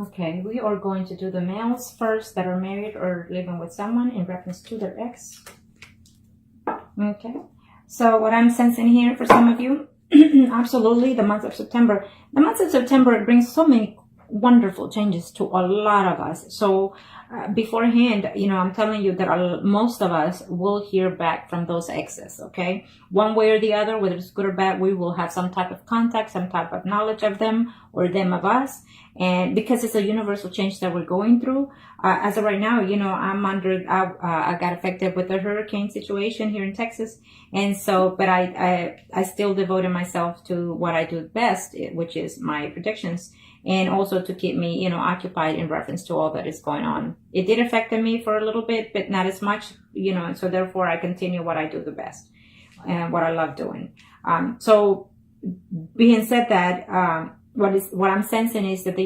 Okay, we are going to do the males first that are married or living with someone in reference to their ex. Okay, so what I'm sensing here for some of you, absolutely the month of September. The month of September, it brings so many wonderful changes to a lot of us. So beforehand, I'm telling you that most of us will hear back from those exes, okay? One way or the other, whether it's good or bad, we will have some type of contact, some type of knowledge of them or them of us. And because it's a universal change that we're going through, as of right now, I got affected with the hurricane situation here in Texas. And so, but I still devoted myself to what I do best, which is my predictions. And also to keep me, occupied in reference to all that is going on. It did affect me for a little bit, but not as much, so therefore I continue what I do the best and what I love doing. So being said that, what I'm sensing is that the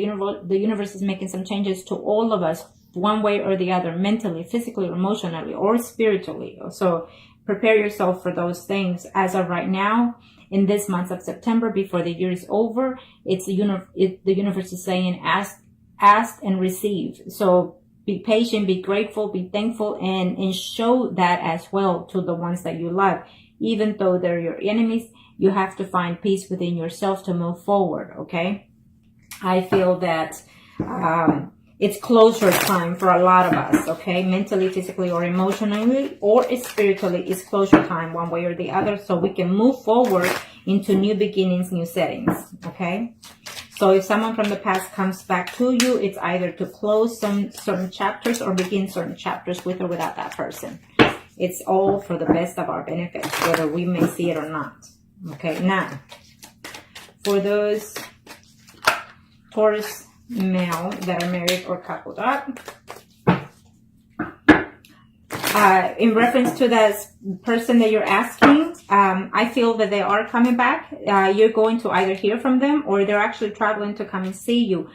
universe is making some changes to all of us, one way or the other, mentally, physically, emotionally, or spiritually. So prepare yourself for those things. As of right now, in this month of September, before the year is over, the universe is saying, ask and receive. So be patient, be grateful, be thankful, and show that as well to the ones that you love. Even though they're your enemies, you have to find peace within yourself to move forward, okay? I feel that it's closure time for a lot of us, okay? Mentally, physically, or emotionally, or spiritually, it's closure time one way or the other, so we can move forward into new beginnings, new settings, okay? So if someone from the past comes back to you, it's either to close some certain chapters or begin certain chapters with or without that person. It's all for the best of our benefit, whether we may see it or not. Okay, now, for those Taurus male that are married or coupled up, in reference to that person that you're asking, I feel that they are coming back. You're going to either hear from them or they're actually traveling to come and see you.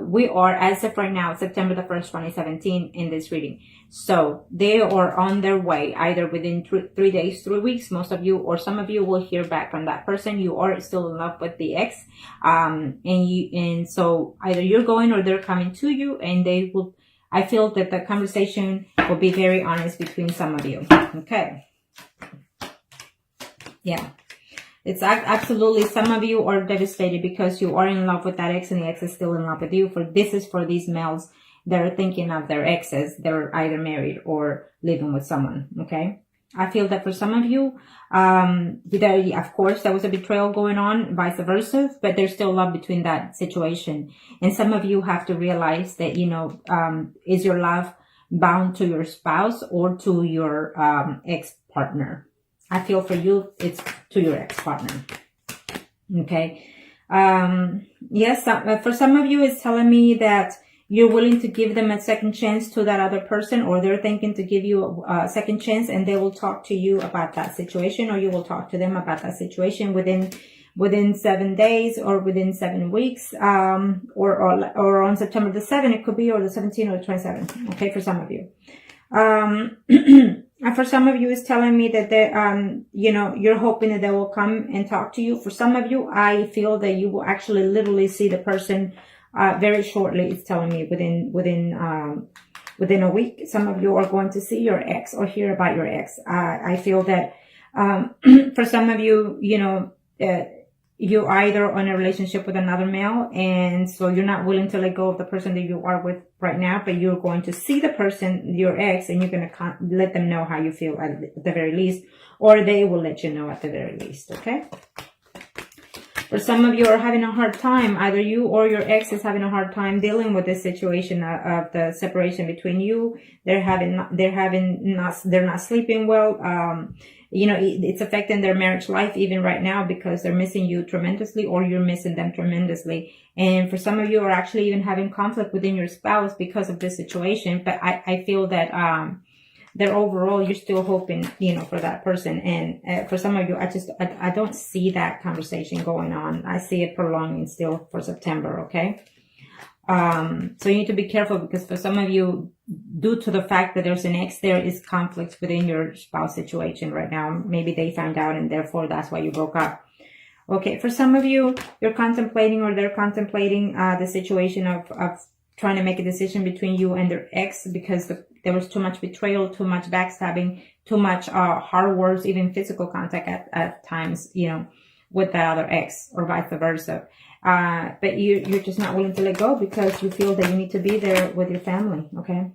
We are, as of right now, September the 1st, 2017, in this reading. So they are on their way, either within 3 days, 3 weeks. Most of you or some of you will hear back from that person. You are still in love with the ex. And so either you're going or they're coming to you, and they will, I feel that the conversation will be very honest between some of you. Okay. Yeah. It's absolutely, some of you are devastated because you are in love with that ex and the ex is still in love with you. This is for these males that are thinking of their exes. They're either married or living with someone. Okay. I feel that for some of you, of course, there was a betrayal going on, vice versa, but there's still love between that situation. And some of you have to realize that, is your love bound to your spouse or to your ex-partner? I feel for you, it's to your ex-partner. Okay. Yes, for some of you, it's telling me that you're willing to give them a second chance to that other person, or they're thinking to give you a second chance, and they will talk to you about that situation, or you will talk to them about that situation within 7 days or within 7 weeks, or on September the 7th, it could be, or the 17th or the 27th. Okay, for some of you. For some of you, it's telling me that they, you're hoping that they will come and talk to you. For some of you, I feel that you will actually literally see the person very shortly. It's telling me within a week. Some of you are going to see your ex or hear about your ex. I feel that for some of you, you're either on a relationship with another male, and so you're not willing to let go of the person that you are with right now, but you're going to see the person, your ex, and you're going to let them know how you feel at the very least, or they will let you know at the very least. Okay. For some of you are having a hard time, either you or your ex is having a hard time dealing with this situation of the separation between you. They're not sleeping well. It's affecting their marriage life even right now because they're missing you tremendously, or you're missing them tremendously. And for some of you are actually even having conflict within your spouse because of this situation. But I feel that, that overall you're still hoping, for that person. And for some of you, I don't see that conversation going on. I see it prolonging still for September. Okay. So you need to be careful because for some of you, due to the fact that there's an ex, there is conflict within your spouse situation right now. Maybe they found out and therefore that's why you broke up. Okay, for some of you, you're contemplating or they're contemplating the situation of trying to make a decision between you and their ex because there was too much betrayal, too much backstabbing, too much hard words, even physical contact at times, you know, with that other ex or vice versa. But you're just not willing to let go because you feel that you need to be there with your family, okay?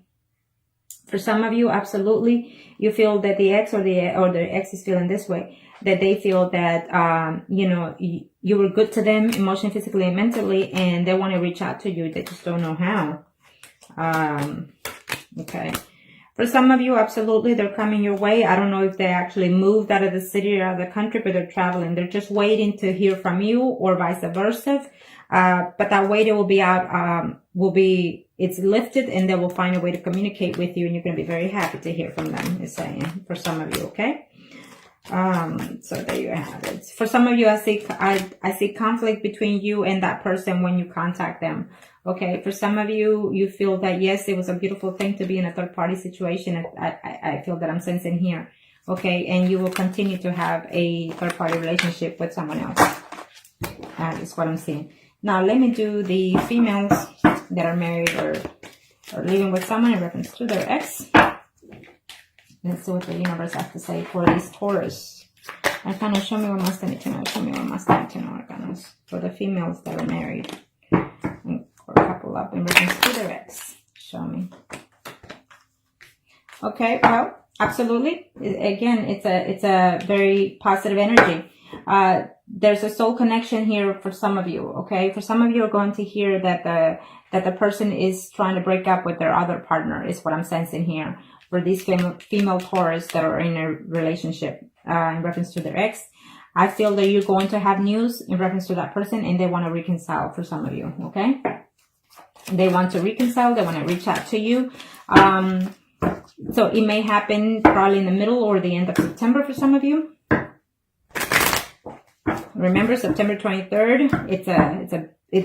For some of you, absolutely, you feel that the ex or the ex is feeling this way, that they feel that, you know, you were good to them emotionally, physically, and mentally, and they want to reach out to you. They just don't know how. Okay. For some of you, absolutely, they're coming your way. I don't know if they actually moved out of the city or out of the country, but they're traveling. They're just waiting to hear from you or vice versa. But that wait will be out, it's lifted and they will find a way to communicate with you and you're going to be very happy to hear from them, is saying, for some of you, okay? So there you have it. For some of you, I see conflict between you and that person when you contact them. Okay, for some of you, you feel that, yes, it was a beautiful thing to be in a third-party situation. I feel that I'm sensing here. Okay, and you will continue to have a third-party relationship with someone else. That is what I'm seeing. Now, let me do the females that are married or living with someone in reference to their ex. Let's see what the universe has to say for these Taurus. Arcana, show me what must I need to know. Show me what must I need to know, Arcanas, for the females that are married. Or couple up in reference to their ex. Show me. Okay, well, absolutely. Again, it's a very positive energy. There's a soul connection here for some of you, okay? For some of you are going to hear that the person is trying to break up with their other partner, is what I'm sensing here. For these female Taurus that are in a relationship in reference to their ex, I feel that you're going to have news in reference to that person and they want to reconcile for some of you, okay? They want to reconcile, they want to reach out to you. So it may happen probably in the middle or the end of September for some of you. Remember, September 23rd,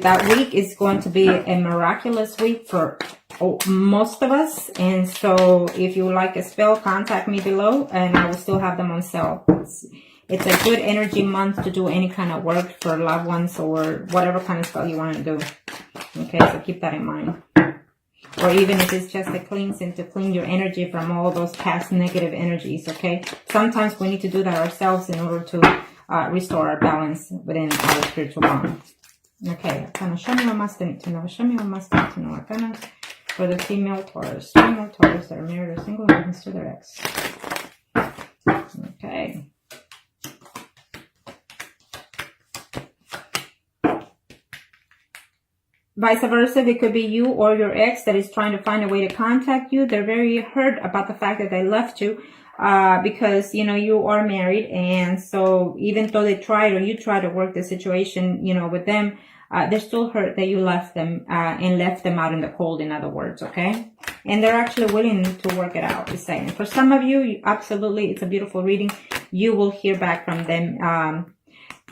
that week is going to be a miraculous week for most of us. And so if you would like a spell, contact me below and I will still have them on sale. It's a good energy month to do any kind of work for loved ones or whatever kind of spell you want to do. Okay, so keep that in mind. Or even if it's just a cleansing to clean your energy from all those past negative energies, okay? Sometimes we need to do that ourselves in order to restore our balance within our spiritual bond. Okay, Arcana, show me what must I need to know. Show me what must I need to know, Arcana, for the female Taurus. Female Taurus that are married or single in reference to their ex. Okay. Vice versa, it could be you or your ex that is trying to find a way to contact you. They're very hurt about the fact that they left you because, you know, you are married. And so even though they tried or you try to work the situation, you know, with them, they're still hurt that you left them and left them out in the cold, in other words, okay? And they're actually willing to work it out, is saying. For some of you, absolutely, it's a beautiful reading. You will hear back from them.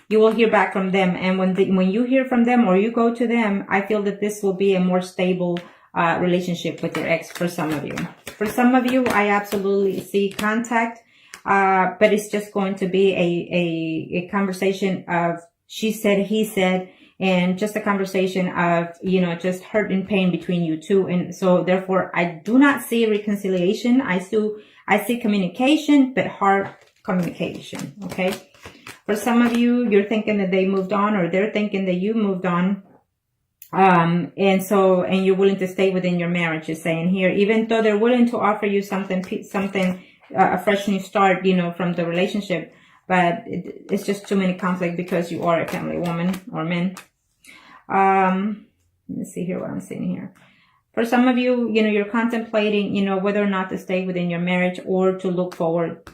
You will hear back from them. And when you hear from them or you go to them, I feel that this will be a more stable relationship with your ex for some of you. For some of you, I absolutely see contact, but it's just going to be a conversation of she said, he said, and just a conversation of, you know, just hurt and pain between you two. And so therefore, I do not see reconciliation. I see communication, but hard communication, okay? For some of you, you're thinking that they moved on or they're thinking that you moved on. And you're willing to stay within your marriage, is saying here, even though they're willing to offer you something, a fresh new start, you know, from the relationship, but it's just too many conflict because you are a family woman or man. Let me see here what I'm seeing here. For some of you, you know, you're contemplating, you know, whether or not to stay within your marriage or to look forward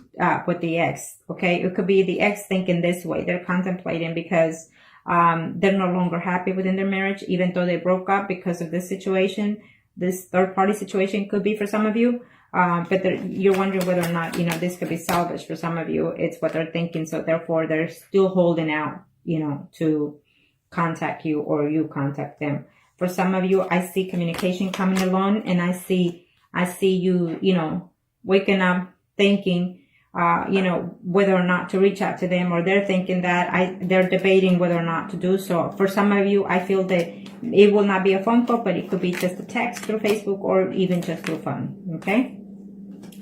with the ex, okay? It could be the ex thinking this way. They're contemplating because they're no longer happy within their marriage, even though they broke up because of this situation. This third-party situation could be for some of you, but you're wondering whether or not, you know, this could be salvaged for some of you. It's what they're thinking, so therefore they're still holding out, you know, to contact you or you contact them. For some of you, I see communication coming along, and I see you, you know, waking up thinking, you know, whether or not to reach out to them, or they're thinking that they're debating whether or not to do so. For some of you, I feel that it will not be a phone call, but it could be just a text through Facebook or even just through phone. Okay.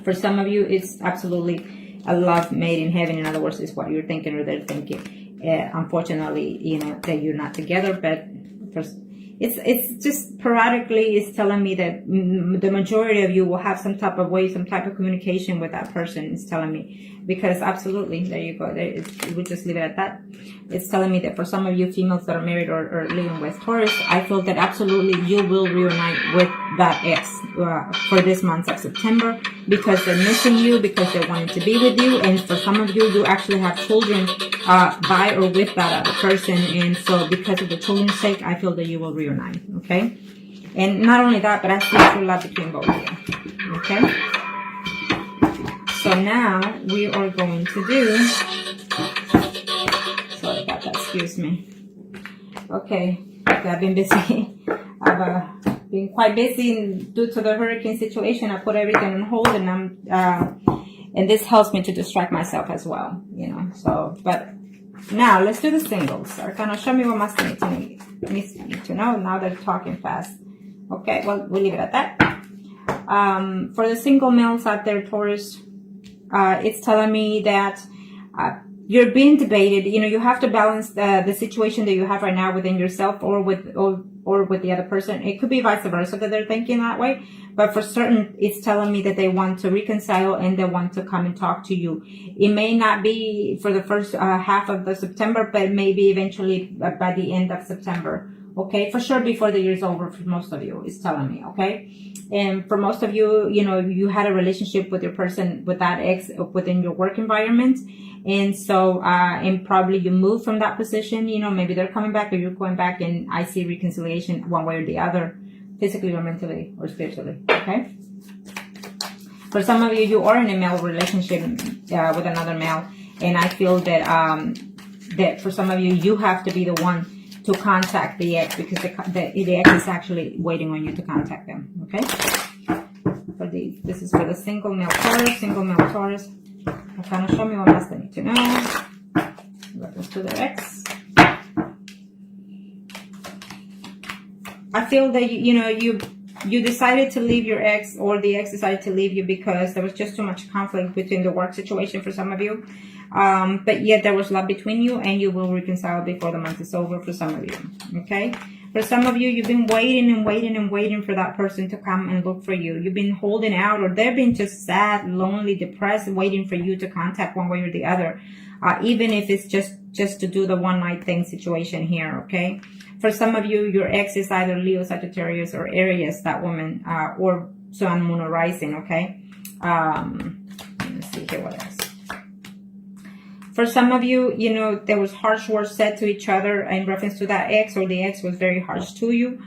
For some of you, it's absolutely a love made in heaven. In other words, is what you're thinking or they're thinking. Unfortunately, you know, that you're not together, but it's just periodically it's telling me that the majority of you will have some type of way, some type of communication with that person. It's telling me, because absolutely, there you go. We just leave it at that. It's telling me that for some of you females that are married or living with Taurus, I feel that absolutely you will reunite with that ex for this month of September, because they're missing you, because they're wanting to be with you. And for some of you, you actually have children by or with that other person. And so because of the children's sake, I feel that you will reunite. Okay. And not only that, but I see true love between both of you. Okay. So now we are going to do, sorry about that, excuse me. Okay, I've been busy. I've been quite busy due to the hurricane situation. I put everything on hold, and and this helps me to distract myself as well, you know. So, but now let's do the singles. Arcana, show me what must needs to know. Now they're talking fast. Okay, well, we'll leave it at that. For the single males out there, Taurus, it's telling me that you're being debated. You know, you have to balance the situation that you have right now within yourself or with the other person. It could be vice versa that they're thinking that way, but for certain, it's telling me that they want to reconcile and they want to come and talk to you. It may not be for the first half of the September, but maybe eventually by the end of September. Okay, for sure before the year's over for most of you, it's telling me. Okay. And for most of you, you know, you had a relationship with your person, with that ex within your work environment. And so, and probably you moved from that position, you know, maybe they're coming back or you're going back, and I see reconciliation one way or the other, physically or mentally or spiritually. Okay. For some of you, you are in a male relationship with another male. And I feel that, that for some of you, you have to be the one to contact the ex, because the ex is actually waiting on you to contact them. Okay. This is for the single male Taurus. Kind of show me what else they need to know. Reference to their ex. I feel that you decided to leave your ex, or the ex decided to leave you because there was just too much conflict between the work situation for some of you. But yet there was love between you, and you will reconcile before the month is over for some of you. Okay. For some of you, you've been waiting and waiting and waiting for that person to come and look for you. You've been holding out, or they've been just sad, lonely, depressed, waiting for you to contact one way or the other. Even if it's just to do the one night thing situation here. Okay. For some of you, your ex is either Leo, Sagittarius, or Aries, that woman, or Sun, Moon, or Rising. Okay. Let's see here what else. For some of you, you know, there was harsh words said to each other in reference to that ex, or the ex was very harsh to you.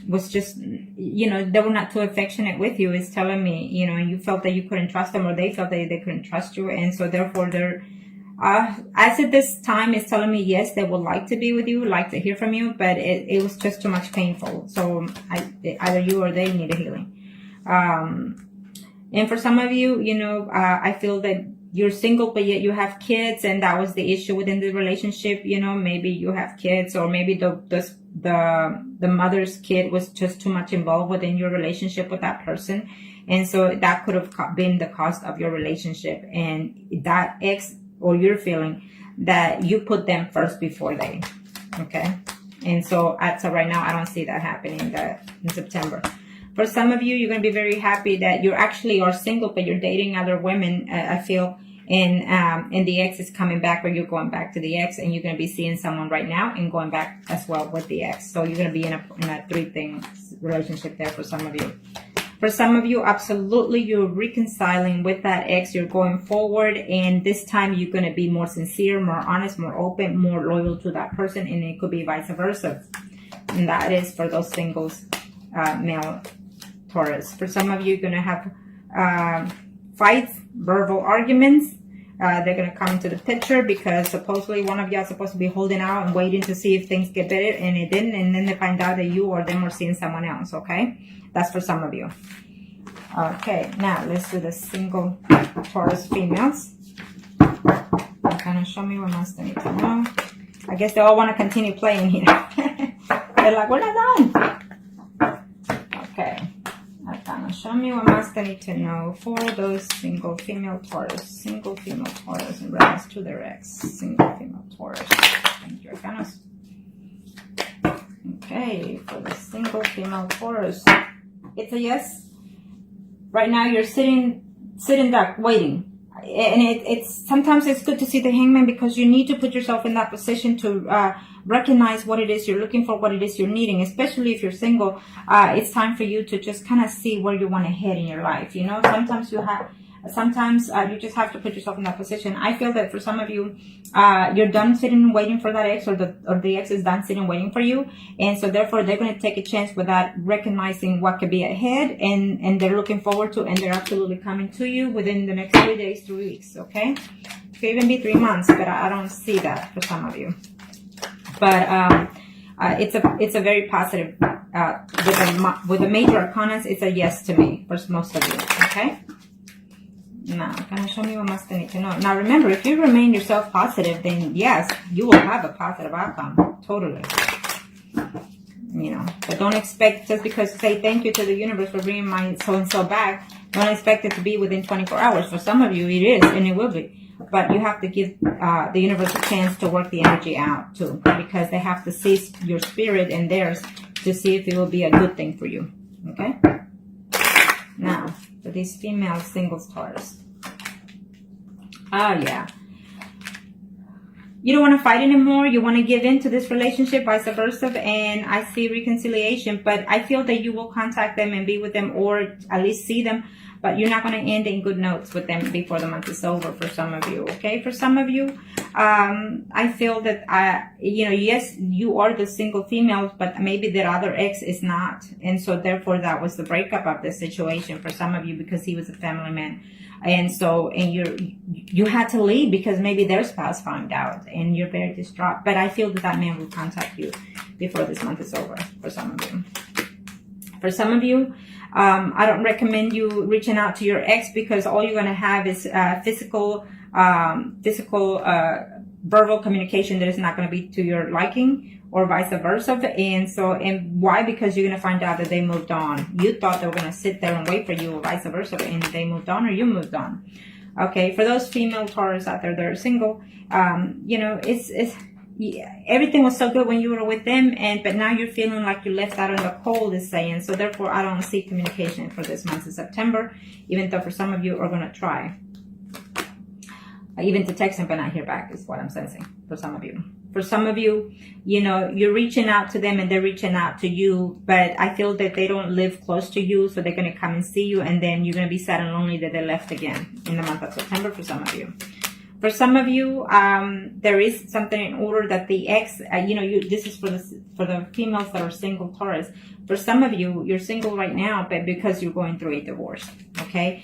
Was just, you know, they were not too affectionate with you. It's telling me, you know, you felt that you couldn't trust them, or they felt that they couldn't trust you. And so therefore they're, as at this time, it's telling me, yes, they would like to be with you, like to hear from you, but it was just too much painful. So either you or they need a healing. And for some of you, you know, I feel that you're single, but yet you have kids, and that was the issue within the relationship. You know, maybe you have kids, or maybe the mother's kid was just too much involved within your relationship with that person. And so that could have been the cost of your relationship. And that ex, or you're feeling that you put them first before they. Okay. And so right now, I don't see that happening in September. For some of you, you're going to be very happy that you actually are single, but you're dating other women, I feel, and the ex is coming back, or you're going back to the ex, and you're going to be seeing someone right now and going back as well with the ex. So you're going to be in a three-thing relationship there for some of you. For some of you, absolutely, you're reconciling with that ex. You're going forward, and this time you're going to be more sincere, more honest, more open, more loyal to that person, and it could be vice versa. And that is for those singles, male Taurus. For some of you, you're going to have fights, verbal arguments. They're going to come into the picture because supposedly one of y'all is supposed to be holding out and waiting to see if things get better, and it didn't. And then they find out that you or them are seeing someone else. Okay. That's for some of you. Okay, now let's do the single Taurus females. Kind of show me what else they need to know. I guess they all want to continue playing here. They're like, we're not done. Okay. Kind of show me what else they need to know for those single female Taurus. Single female Taurus in reference to their ex. Single female Taurus. Thank you, Arcanas. Okay, for the single female Taurus. It's a yes. Right now you're sitting duck, waiting. And it's sometimes it's good to see the Hangman, because you need to put yourself in that position to recognize what it is you're looking for, what it is you're needing. Especially if you're single, it's time for you to just kind of see where you want to head in your life. You know, sometimes you just have to put yourself in that position. I feel that for some of you, you're done sitting and waiting for that ex, or the ex is done sitting waiting for you, and so therefore they're going to take a chance without recognizing what could be ahead, and they're looking forward to, and they're absolutely coming to you within the next 3 days, 3 weeks. Okay, it could even be 3 months, but I don't see that for some of you. But it's a very positive. With the major arcanas, it's a yes to me for most of you. Okay. Now, kind of show me what must I need to know. Now, remember, if you remain yourself positive, then yes, you will have a positive outcome. Totally. You know, but don't expect, just because say thank you to the universe for bringing my so-and-so back, don't expect it to be within 24 hours. For some of you, it is, and it will be. But you have to give the universe a chance to work the energy out, too, because they have to see your spirit and theirs to see if it will be a good thing for you. Okay? Now, for these female singles Taurus. Oh, yeah. You don't want to fight anymore. You want to give in to this relationship, vice versa. And I see reconciliation, but I feel that you will contact them and be with them, or at least see them. But you're not going to end in good notes with them before the month is over for some of you. Okay, for some of you, I feel that, you know, yes, you are the single females, but maybe their other ex is not. And so therefore that was the breakup of the situation for some of you, because he was a family man. And so, and you had to leave because maybe their spouse found out, and you're very distraught. But I feel that man will contact you before this month is over for some of you. For some of you, I don't recommend you reaching out to your ex, because all you're going to have is physical, verbal communication that is not going to be to your liking, or vice versa. And so, and why? Because you're going to find out that they moved on. You thought they were going to sit there and wait for you, or vice versa, and they moved on, or you moved on. Okay, for those female Taurus out there that are single, you know, everything was so good when you were with them, but now you're feeling like you're left out in the cold, is saying. So therefore, I don't see communication for this month of September, even though for some of you are going to try. Even to text them but not hear back is what I'm sensing for some of you. For some of you, you know, you're reaching out to them and they're reaching out to you, but I feel that they don't live close to you, so they're going to come and see you, and then you're going to be sad and lonely that they left again in the month of September for some of you. For some of you, there is something in order that the ex, you know, this is for the females that are single Taurus. For some of you, you're single right now, but because you're going through a divorce, okay?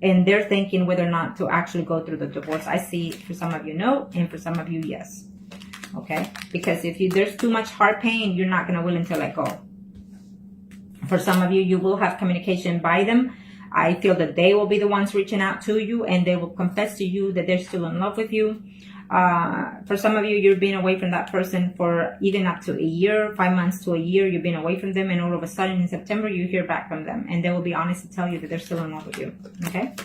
And they're thinking whether or not to actually go through the divorce. I see for some of you, no, and for some of you, yes. Okay? Because if there's too much heart pain, you're not going to willing to let go. For some of you, you will have communication by them. I feel that they will be the ones reaching out to you, and they will confess to you that they're still in love with you. For some of you, you're being away from that person for even up to a year, 5 months to a year. You've been away from them, and all of a sudden in September, you hear back from them, and they will be honest to tell you that they're still in love with you. Okay?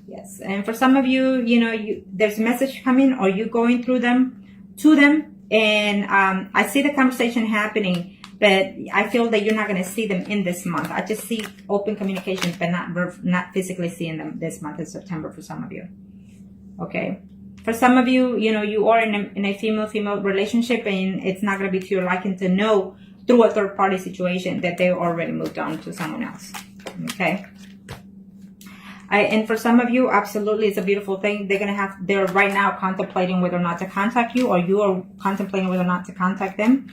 Yes. And for some of you, you know, there's a message coming, or you going through them, to them, and I see the conversation happening, but I feel that you're not going to see them in this month. I just see open communication, but not physically seeing them this month in September for some of you. Okay? For some of you, you know, you are in a female-female relationship, and it's not going to be to your liking to know through a third-party situation that they already moved on to someone else. Okay? And for some of you, absolutely, it's a beautiful thing. They're right now contemplating whether or not to contact you, or you are contemplating whether or not to contact them,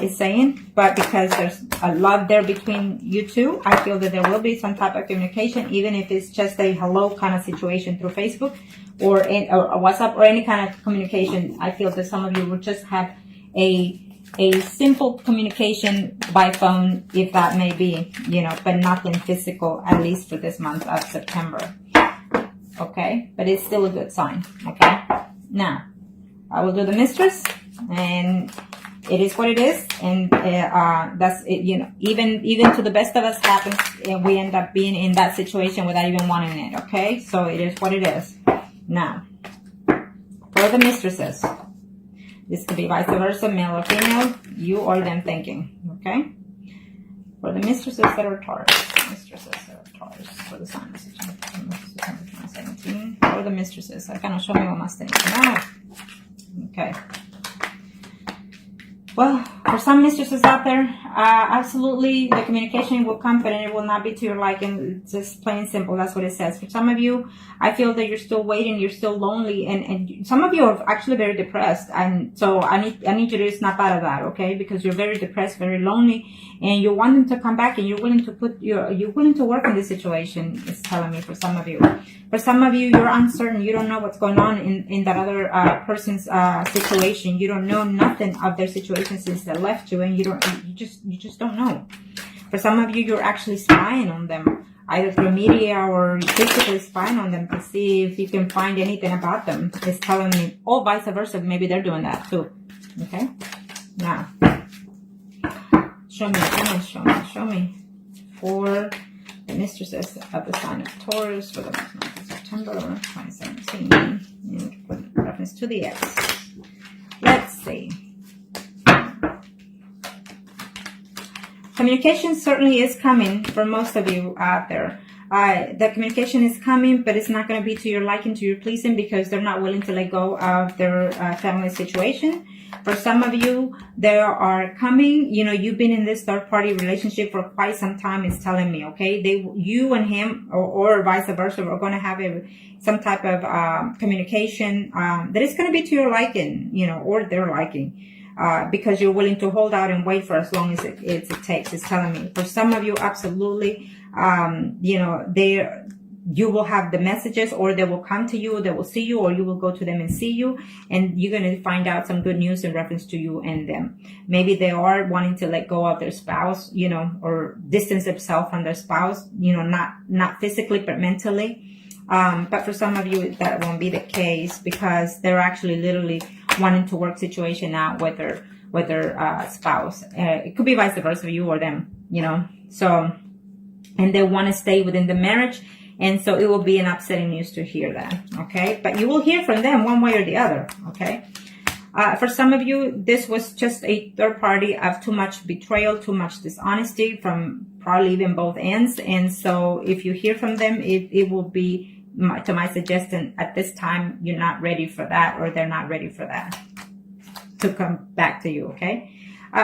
is saying. But because there's a love there between you two, I feel that there will be some type of communication, even if it's just a hello kind of situation through Facebook or WhatsApp or any kind of communication. I feel that some of you will just have a a simple communication by phone, if that may be, you know, but nothing physical, at least for this month of September. Okay, but it's still a good sign. Okay, now I will do the mistress, and it is what it is, and that's it. You know, even to the best of us happens, and we end up being in that situation without even wanting it. Okay, so it is what it is. Now, for the mistresses, this could be vice versa, male or female, you or them thinking. Okay, for the mistresses that are Taurus, for the sign of September 2017, for the mistresses, I cannot show me what must now. Okay. Well, for some mistresses out there, absolutely the communication will come, but it will not be to your liking. It's just plain and simple. That's what it says. For some of you, I feel that you're still waiting, you're still lonely, and some of you are actually very depressed. And so I need you to snap out of that, okay? Because you're very depressed, very lonely, and you're wanting to come back, and you're willing to you're willing to work in this situation. It's telling me for some of you. For some of you, you're uncertain. You don't know what's going on in that other person's situation. You don't know nothing of their situation since they left you, and you just don't know. For some of you, you're actually spying on them, either through media or physically spying on them to see if you can find anything about them. It's telling me, or vice versa, maybe they're doing that too. Okay, now show me for the mistresses of the sign of Taurus for the month of September 2017, and with reference to the X. Let's see. Communication certainly is coming for most of you out there. The communication is coming, but it's not going to be to your liking, to your pleasing, because they're not willing to let go of their family situation. For some of you, they are coming. You know, you've been in this third-party relationship for quite some time. It's telling me, okay, you and him, or vice versa, are going to have some type of communication that is going to be to your liking, you know, or their liking. Because you're willing to hold out and wait for as long as it takes. It's telling me. For some of you, absolutely, you know, you will have the messages, or they will come to you, they will see you, or you will go to them and see you, and you're going to find out some good news in reference to you and them. Maybe they are wanting to let go of their spouse, you know, or distance themselves from their spouse, you know, not physically, but mentally. But for some of you, that won't be the case, because they're actually literally wanting to work situation out with their spouse. It could be vice versa, you or them, you know. So, and they want to stay within the marriage, and so it will be an upsetting news to hear that, okay? But you will hear from them one way or the other, okay? For some of you, this was just a third party of too much betrayal, too much dishonesty from probably even both ends. And so if you hear from them, it will be, to my suggestion, at this time, you're not ready for that, or they're not ready for that to come back to you, okay?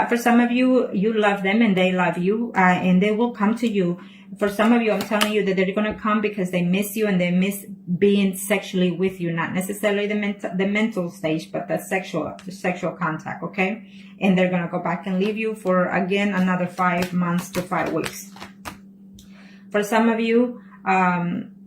For some of you, you love them and they love you, and they will come to you. For some of you, I'm telling you that they're going to come because they miss you and they miss being sexually with you, not necessarily the mental stage, but the sexual contact, okay? And they're going to go back and leave you for, again, another 5 months to 5 weeks. For some of you,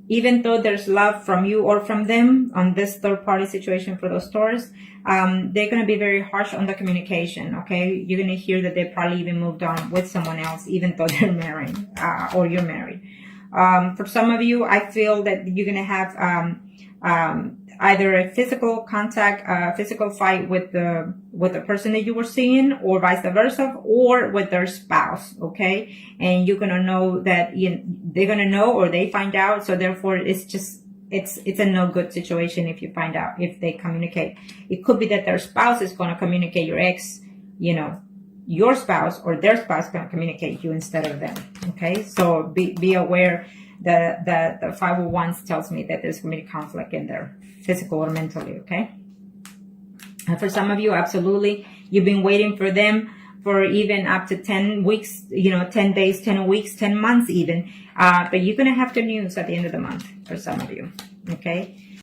even though there's love from you or from them on this third party situation for those Taurus, they're going to be very harsh on the communication, okay? You're going to hear that they probably even moved on with someone else, even though they're married, or you're married. For some of you, I feel that you're going to have either a physical contact, physical fight with the person that you were seeing, or vice versa, or with their spouse, okay? And you're going to know that, they're going to know, or they find out. So therefore, it's a no good situation if you find out, if they communicate. It could be that their spouse is going to communicate your ex, your spouse, or their spouse going to communicate you instead of them, okay? So be aware that the 5 of Wands tells me that there's going to be conflict in there, physical or mentally, okay? And for some of you, absolutely, you've been waiting for them for even up to 10 weeks, 10 days, 10 weeks, 10 months even. But you're going to have the news at the end of the month for some of you, okay?